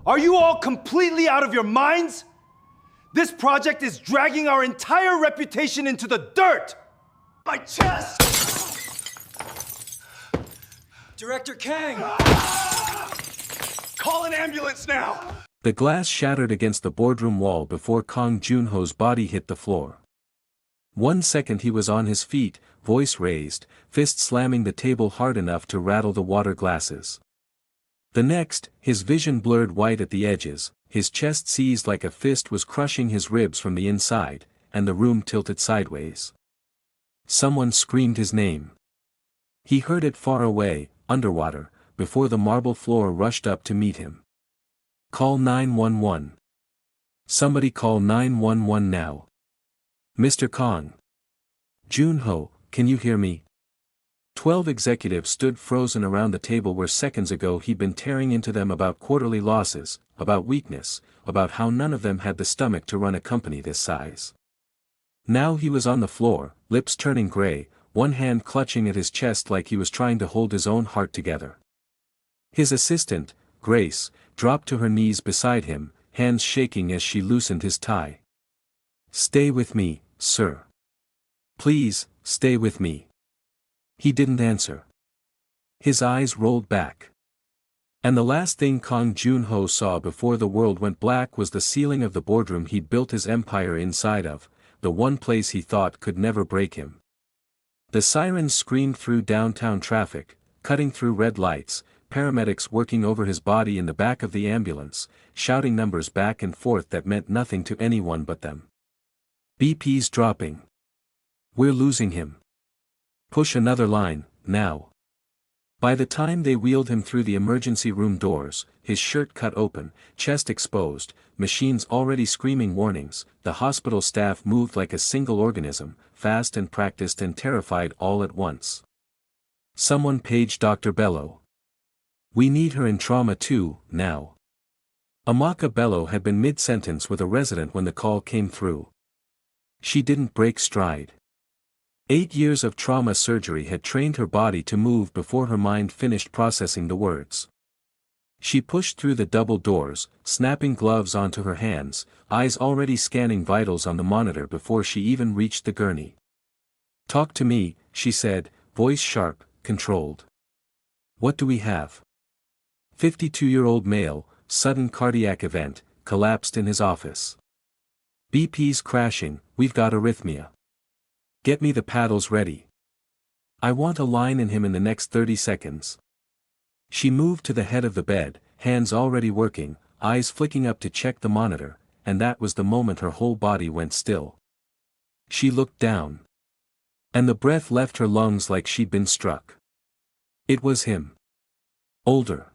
Are you all completely out of your minds? This project is dragging our entire reputation into the dirt! My chest! Director Kang! Call an ambulance now! The glass shattered against the boardroom wall before Kang Joon-ho's body hit the floor. 1 second he was on his feet, voice raised, fist slamming the table hard enough to rattle the water glasses. The next, his vision blurred white at the edges, his chest seized like a fist was crushing his ribs from the inside, and the room tilted sideways. Someone screamed his name. He heard it far away, underwater, before the marble floor rushed up to meet him. Call 911. Somebody call 911 now. Mr. Kang. Joon-ho, can you hear me? 12 executives stood frozen around the table where seconds ago he'd been tearing into them about quarterly losses, about weakness, about how none of them had the stomach to run a company this size. Now he was on the floor, lips turning gray, one hand clutching at his chest like he was trying to hold his own heart together. His assistant, Grace, dropped to her knees beside him, hands shaking as she loosened his tie. Stay with me, sir. Please, stay with me. He didn't answer. His eyes rolled back. And the last thing Kang Joon-ho saw before the world went black was the ceiling of the boardroom he'd built his empire inside of, the one place he thought could never break him. The sirens screamed through downtown traffic, cutting through red lights, paramedics working over his body in the back of the ambulance, shouting numbers back and forth that meant nothing to anyone but them. BP's dropping. We're losing him. Push another line, now. By the time they wheeled him through the emergency room doors, his shirt cut open, chest exposed, machines already screaming warnings, the hospital staff moved like a single organism, fast and practiced and terrified all at once. Someone paged Dr. Bello. We need her in trauma too, now. Amaka Bello had been mid-sentence with a resident when the call came through. She didn't break stride. 8 years of trauma surgery had trained her body to move before her mind finished processing the words. She pushed through the double doors, snapping gloves onto her hands, eyes already scanning vitals on the monitor before she even reached the gurney. Talk to me, she said, voice sharp, controlled. What do we have? 52-year-old male, sudden cardiac event, collapsed in his office. BP's crashing, we've got arrhythmia. Get me the paddles ready. I want a line in him in the next 30 seconds. She moved to the head of the bed, hands already working, eyes flicking up to check the monitor, and that was the moment her whole body went still. She looked down. And the breath left her lungs like she'd been struck. It was him. Older.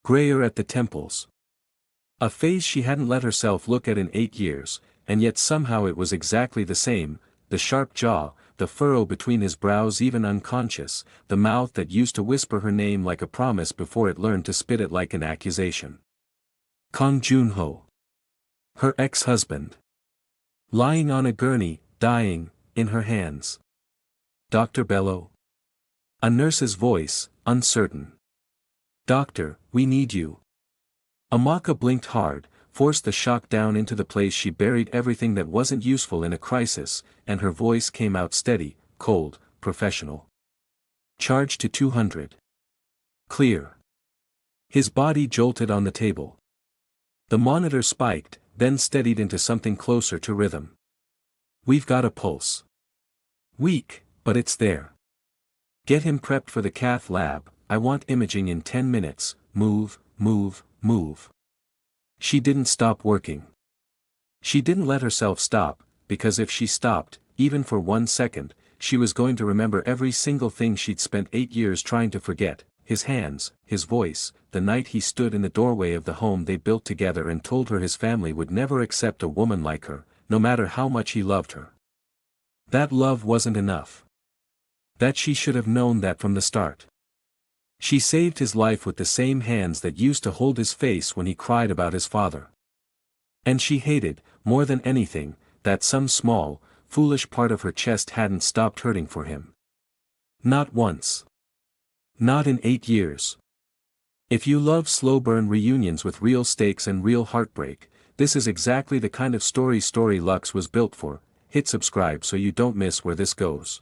Grayer at the temples. A phase she hadn't let herself look at in 8 years, and yet somehow it was exactly the same, the sharp jaw, the furrow between his brows even unconscious, the mouth that used to whisper her name like a promise before it learned to spit it like an accusation. Kang Joon-ho. Her ex-husband. Lying on a gurney, dying, in her hands. Dr. Bello. A nurse's voice, uncertain. Doctor, we need you. Amaka blinked hard, forced the shock down into the place she buried everything that wasn't useful in a crisis, and her voice came out steady, cold, professional. Charge to 200. Clear. His body jolted on the table. The monitor spiked, then steadied into something closer to rhythm. We've got a pulse. Weak, but it's there. Get him prepped for the cath lab, I want imaging in 10 minutes, move, move, move. She didn't stop working. She didn't let herself stop, because if she stopped, even for 1 second, she was going to remember every single thing she'd spent 8 years trying to forget, his hands, his voice, the night he stood in the doorway of the home they built together and told her his family would never accept a woman like her, no matter how much he loved her. That love wasn't enough. That she should have known that from the start. She saved his life with the same hands that used to hold his face when he cried about his father. And she hated, more than anything, that some small, foolish part of her chest hadn't stopped hurting for him. Not once. Not in 8 years. If you love slow-burn reunions with real stakes and real heartbreak, this is exactly the kind of story Lux was built for. Hit subscribe so you don't miss where this goes.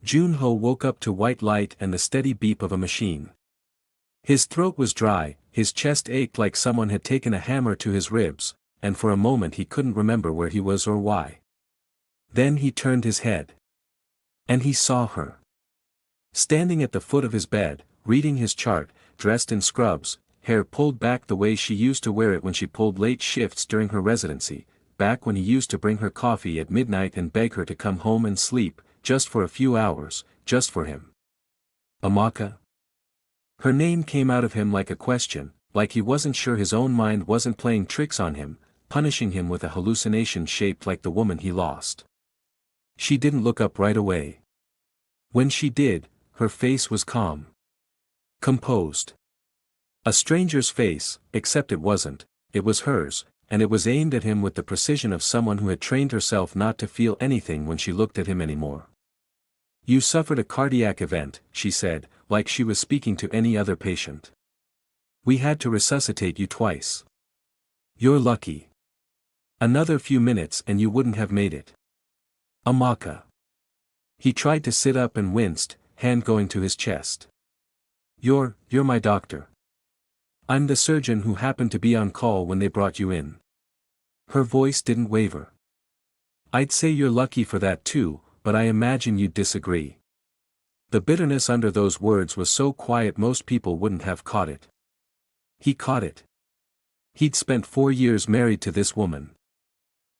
Junho woke up to white light and the steady beep of a machine. His throat was dry, his chest ached like someone had taken a hammer to his ribs, and for a moment he couldn't remember where he was or why. Then he turned his head. And he saw her. Standing at the foot of his bed, reading his chart, dressed in scrubs, hair pulled back the way she used to wear it when she pulled late shifts during her residency, back when he used to bring her coffee at midnight and beg her to come home and sleep, just for a few hours, just for him. Amaka? Her name came out of him like a question, like he wasn't sure his own mind wasn't playing tricks on him, punishing him with a hallucination shaped like the woman he lost. She didn't look up right away. When she did, her face was calm. Composed. A stranger's face, except it wasn't, it was hers, and it was aimed at him with the precision of someone who had trained herself not to feel anything when she looked at him anymore. You suffered a cardiac event, she said, like she was speaking to any other patient. We had to resuscitate you twice. You're lucky. Another few minutes and you wouldn't have made it. Amaka. He tried to sit up and winced, hand going to his chest. You're my doctor. I'm the surgeon who happened to be on call when they brought you in. Her voice didn't waver. I'd say you're lucky for that too, but I imagine you'd disagree. The bitterness under those words was so quiet most people wouldn't have caught it. He caught it. He'd spent 4 years married to this woman.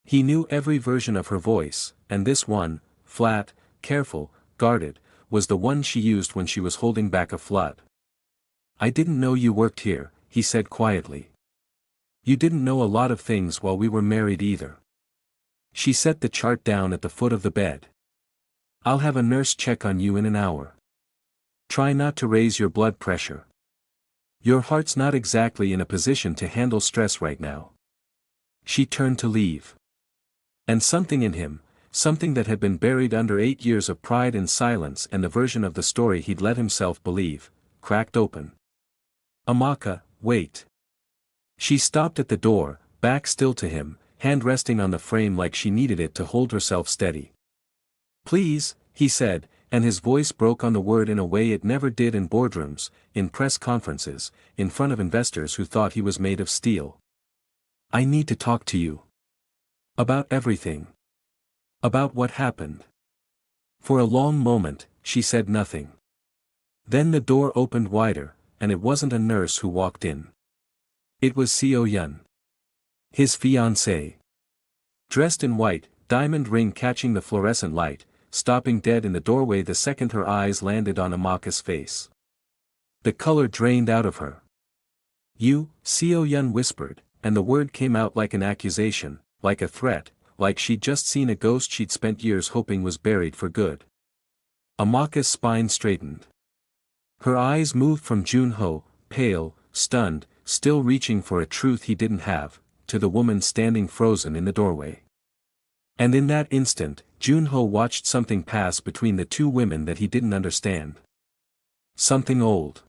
He knew every version of her voice, and this one, flat, careful, guarded, was the one she used when she was holding back a flood. I didn't know you worked here, he said quietly. You didn't know a lot of things while we were married either. She set the chart down at the foot of the bed. I'll have a nurse check on you in an hour. Try not to raise your blood pressure. Your heart's not exactly in a position to handle stress right now. She turned to leave. And something in him, something that had been buried under 8 years of pride and silence and the version of the story he'd let himself believe, cracked open. Amaka, wait. She stopped at the door, back still to him, hand resting on the frame like she needed it to hold herself steady. Please, he said, and his voice broke on the word in a way it never did in boardrooms, in press conferences, in front of investors who thought he was made of steel. I need to talk to you. About everything. About what happened. For a long moment, she said nothing. Then the door opened wider, and it wasn't a nurse who walked in. It was Seo Yun. His fiancée. Dressed in white, diamond ring catching the fluorescent light, stopping dead in the doorway the second her eyes landed on Amaka's face. The color drained out of her. You, Seo Yun whispered, and the word came out like an accusation, like a threat, like she'd just seen a ghost she'd spent years hoping was buried for good. Amaka's spine straightened. Her eyes moved from Junho, pale, stunned, still reaching for a truth he didn't have, to the woman standing frozen in the doorway. And in that instant, Junho watched something pass between the two women that he didn't understand. Something old.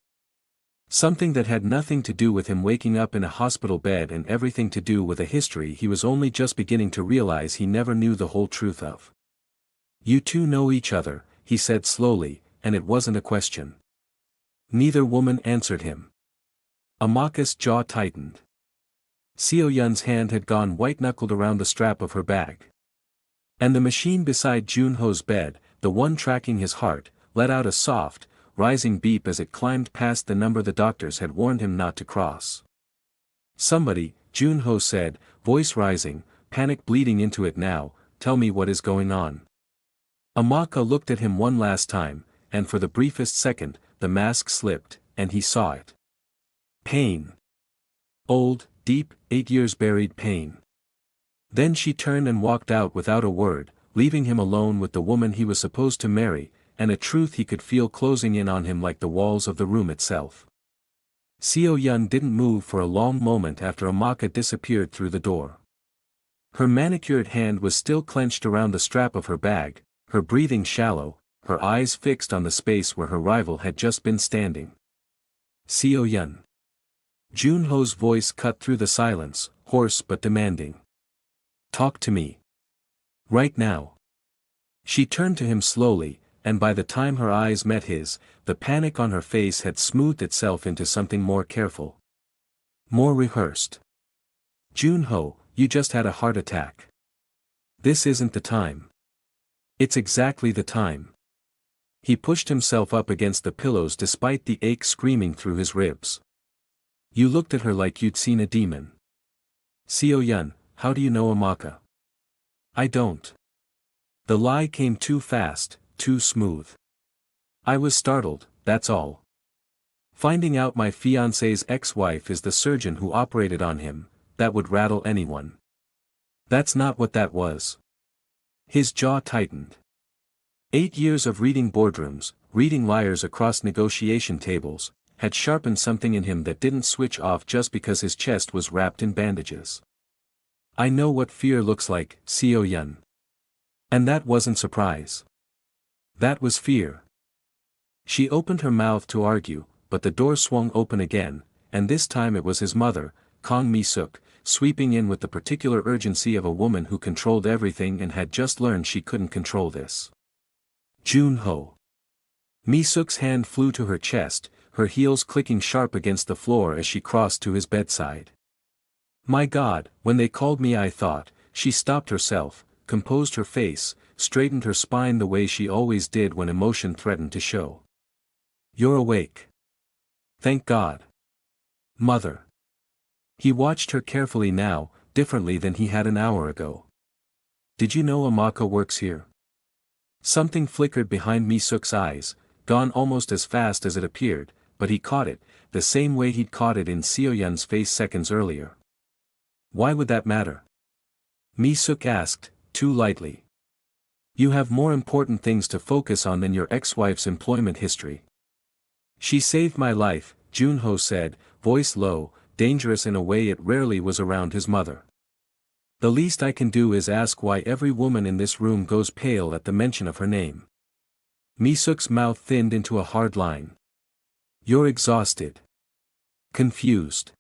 Something that had nothing to do with him waking up in a hospital bed and everything to do with a history he was only just beginning to realize he never knew the whole truth of. You two know each other, he said slowly, and it wasn't a question. Neither woman answered him. Amaka's jaw tightened. Seo Yun's hand had gone white-knuckled around the strap of her bag. And the machine beside Junho's bed, the one tracking his heart, let out a soft, rising beep as it climbed past the number the doctors had warned him not to cross. Somebody, Junho said, voice rising, panic bleeding into it now, tell me what is going on. Amaka looked at him one last time, and for the briefest second, the mask slipped, and he saw it. Pain. Old, deep, 8 years buried pain. Then she turned and walked out without a word, leaving him alone with the woman he was supposed to marry, and a truth he could feel closing in on him like the walls of the room itself. Seo Yun didn't move for a long moment after Amaka disappeared through the door. Her manicured hand was still clenched around the strap of her bag, her breathing shallow, her eyes fixed on the space where her rival had just been standing. Seo-yun. Junho's voice cut through the silence, hoarse but demanding. Talk to me. Right now. She turned to him slowly, and by the time her eyes met his, the panic on her face had smoothed itself into something more careful. More rehearsed. Junho, you just had a heart attack. This isn't the time. It's exactly the time. He pushed himself up against the pillows despite the ache screaming through his ribs. You looked at her like you'd seen a demon. Seo-yun, how do you know Amaka? I don't. The lie came too fast, too smooth. I was startled, that's all. Finding out my fiancé's ex-wife is the surgeon who operated on him, that would rattle anyone. That's not what that was. His jaw tightened. 8 years of reading boardrooms, reading liars across negotiation tables, had sharpened something in him that didn't switch off just because his chest was wrapped in bandages. I know what fear looks like, Seo-yun. And that wasn't surprise. That was fear. She opened her mouth to argue, but the door swung open again, and this time it was his mother, Kang Mi-suk, sweeping in with the particular urgency of a woman who controlled everything and had just learned she couldn't control this. Junho. Mi-suk's hand flew to her chest, her heels clicking sharp against the floor as she crossed to his bedside. My God, when they called me I thought, she stopped herself, composed her face, straightened her spine the way she always did when emotion threatened to show. You're awake. Thank God. Mother. He watched her carefully now, differently than he had an hour ago. Did you know Amaka works here? Something flickered behind Mi-suk's eyes, gone almost as fast as it appeared, but he caught it, the same way he'd caught it in Seo-yun's face seconds earlier. Why would that matter? Mi-suk asked, too lightly. You have more important things to focus on than your ex-wife's employment history. She saved my life, Junho said, voice low, dangerous in a way it rarely was around his mother. The least I can do is ask why every woman in this room goes pale at the mention of her name. Mi-suk's mouth thinned into a hard line. You're exhausted. Confused.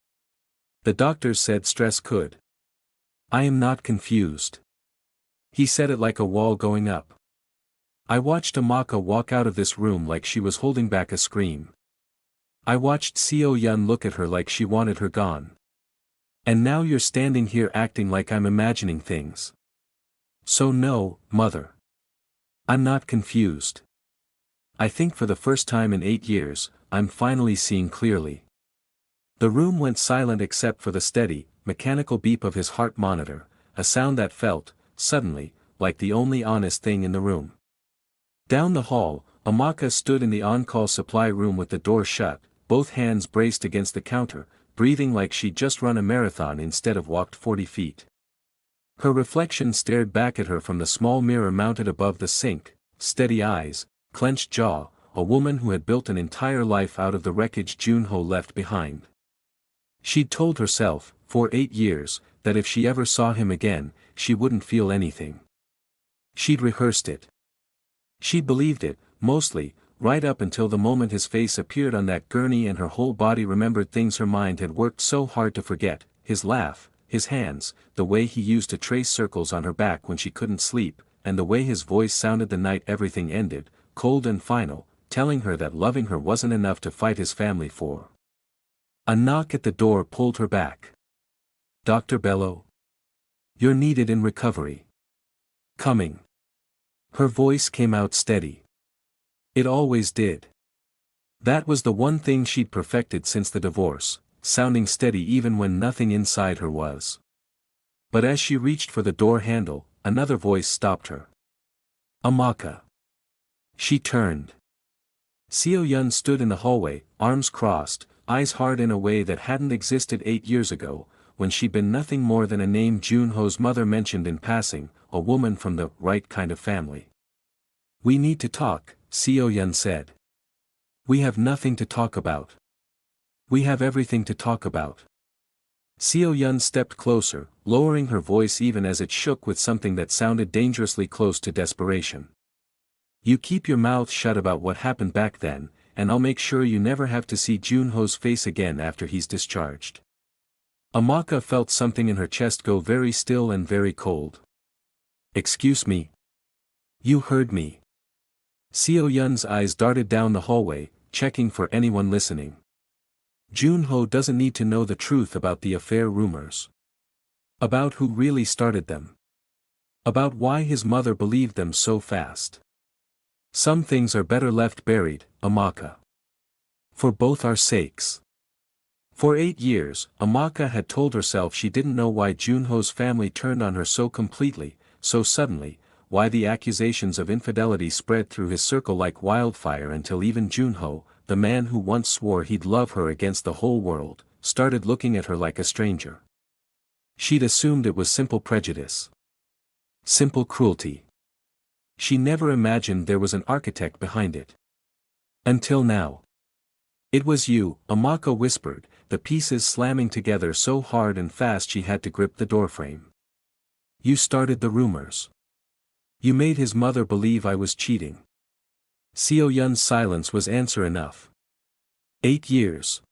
The doctors said stress could. I am not confused. He said it like a wall going up. I watched Amaka walk out of this room like she was holding back a scream. I watched Seo-yun look at her like she wanted her gone. And now you're standing here acting like I'm imagining things. So no, Mother. I'm not confused. I think for the first time in 8 years, I'm finally seeing clearly. The room went silent except for the steady, mechanical beep of his heart monitor, a sound that felt, suddenly, like the only honest thing in the room. Down the hall, Amaka stood in the on-call supply room with the door shut, both hands braced against the counter, breathing like she'd just run a marathon instead of walked 40 feet. Her reflection stared back at her from the small mirror mounted above the sink, steady eyes, clenched jaw, a woman who had built an entire life out of the wreckage Junho left behind. She'd told herself, for 8 years, that if she ever saw him again, she wouldn't feel anything. She'd rehearsed it. She believed it, mostly, right up until the moment his face appeared on that gurney and her whole body remembered things her mind had worked so hard to forget, his laugh, his hands, the way he used to trace circles on her back when she couldn't sleep, and the way his voice sounded the night everything ended, cold and final, telling her that loving her wasn't enough to fight his family for. A knock at the door pulled her back. Dr. Bello? You're needed in recovery. Coming. Her voice came out steady. It always did. That was the one thing she'd perfected since the divorce, sounding steady even when nothing inside her was. But as she reached for the door handle, another voice stopped her. Amaka. She turned. Seo-yun stood in the hallway, arms crossed, eyes hard in a way that hadn't existed 8 years ago, when she'd been nothing more than a name Junho's mother mentioned in passing, a woman from the right kind of family. We need to talk, Seo-yun said. We have nothing to talk about. We have everything to talk about. Seo-yun stepped closer, lowering her voice even as it shook with something that sounded dangerously close to desperation. You keep your mouth shut about what happened back then, and I'll make sure you never have to see Junho's face again after he's discharged. Amaka felt something in her chest go very still and very cold. Excuse me. You heard me. Seo-yun's eyes darted down the hallway, checking for anyone listening. Junho doesn't need to know the truth about the affair rumors. About who really started them. About why his mother believed them so fast. Some things are better left buried, Amaka. For both our sakes. For 8 years, Amaka had told herself she didn't know why Junho's family turned on her so completely, so suddenly, why the accusations of infidelity spread through his circle like wildfire until even Junho, the man who once swore he'd love her against the whole world, started looking at her like a stranger. She'd assumed it was simple prejudice. Simple cruelty. She never imagined there was an architect behind it. Until now. It was you, Amaka whispered, the pieces slamming together so hard and fast she had to grip the doorframe. You started the rumors. You made his mother believe I was cheating. Seo-yun's silence was answer enough. 8 years.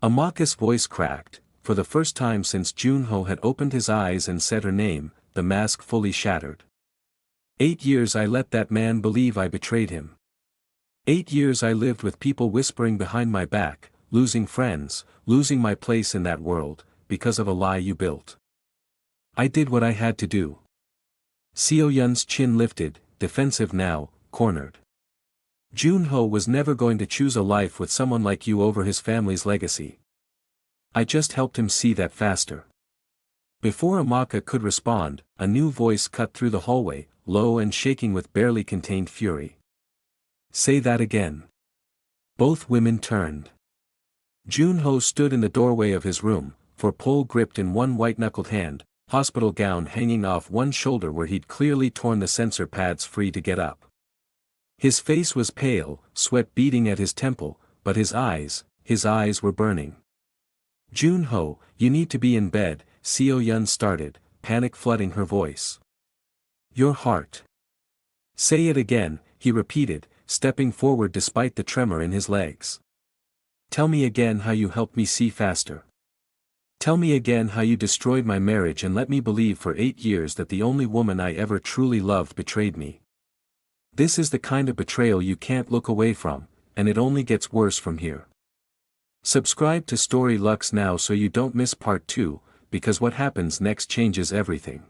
Amaka's voice cracked, for the first time since Junho had opened his eyes and said her name, the mask fully shattered. 8 years I let that man believe I betrayed him. 8 years I lived with people whispering behind my back, losing friends, losing my place in that world, because of a lie you built. I did what I had to do. Seo-yun's chin lifted, defensive now, cornered. Junho was never going to choose a life with someone like you over his family's legacy. I just helped him see that faster. Before Amaka could respond, a new voice cut through the hallway, low and shaking with barely contained fury. Say that again. Both women turned. Junho stood in the doorway of his room, for pole gripped in one white-knuckled hand, hospital gown hanging off one shoulder where he'd clearly torn the sensor pads free to get up. His face was pale, sweat beading at his temple, but his eyes were burning. Junho, you need to be in bed, Seo-yun started, panic flooding her voice. Your heart. Say it again, he repeated, stepping forward despite the tremor in his legs. Tell me again how you helped me see faster. Tell me again how you destroyed my marriage and let me believe for 8 years that the only woman I ever truly loved betrayed me. This is the kind of betrayal you can't look away from, and it only gets worse from here. Subscribe to Story Lux now so you don't miss part 2, because what happens next changes everything.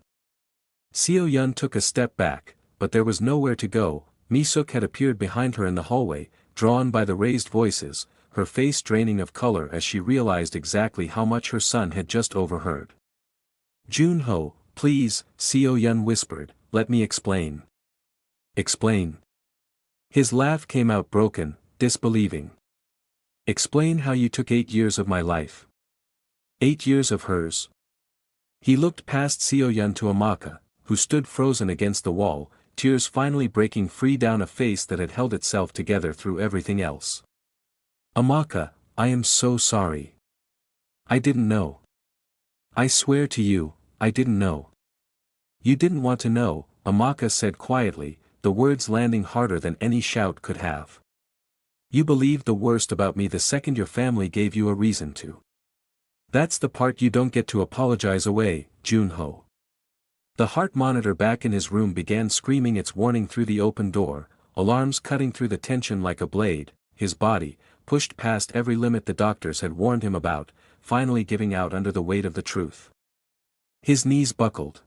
Seo-yun took a step back, but there was nowhere to go. Mi-suk had appeared behind her in the hallway, drawn by the raised voices, her face draining of color as she realized exactly how much her son had just overheard. Junho, please, Seo-yun whispered, let me explain. Explain. His laugh came out broken, disbelieving. Explain how you took 8 years of my life. 8 years of hers. He looked past Seo-yun to Amaka, who stood frozen against the wall, tears finally breaking free down a face that had held itself together through everything else. Amaka, I am so sorry. I didn't know. I swear to you, I didn't know. You didn't want to know, Amaka said quietly, the words landing harder than any shout could have. You believed the worst about me the second your family gave you a reason to. That's the part you don't get to apologize away, Junho. The heart monitor back in his room began screaming its warning through the open door, alarms cutting through the tension like a blade, his body, pushed past every limit the doctors had warned him about, finally giving out under the weight of the truth. His knees buckled.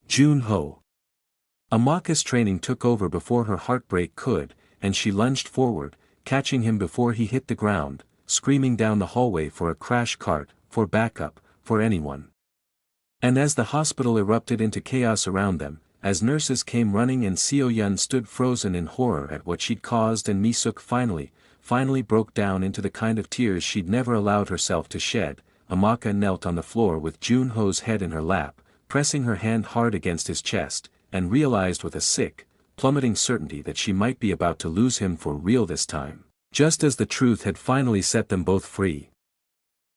Junho. Amaka's training took over before her heartbreak could, and she lunged forward, catching him before he hit the ground, screaming down the hallway for a crash cart, for backup, for anyone. And as the hospital erupted into chaos around them, as nurses came running and Seo-yun stood frozen in horror at what she'd caused and Mi-suk finally broke down into the kind of tears she'd never allowed herself to shed, Amaka knelt on the floor with Junho's head in her lap, pressing her hand hard against his chest, and realized with a sick, plummeting certainty that she might be about to lose him for real this time, just as the truth had finally set them both free.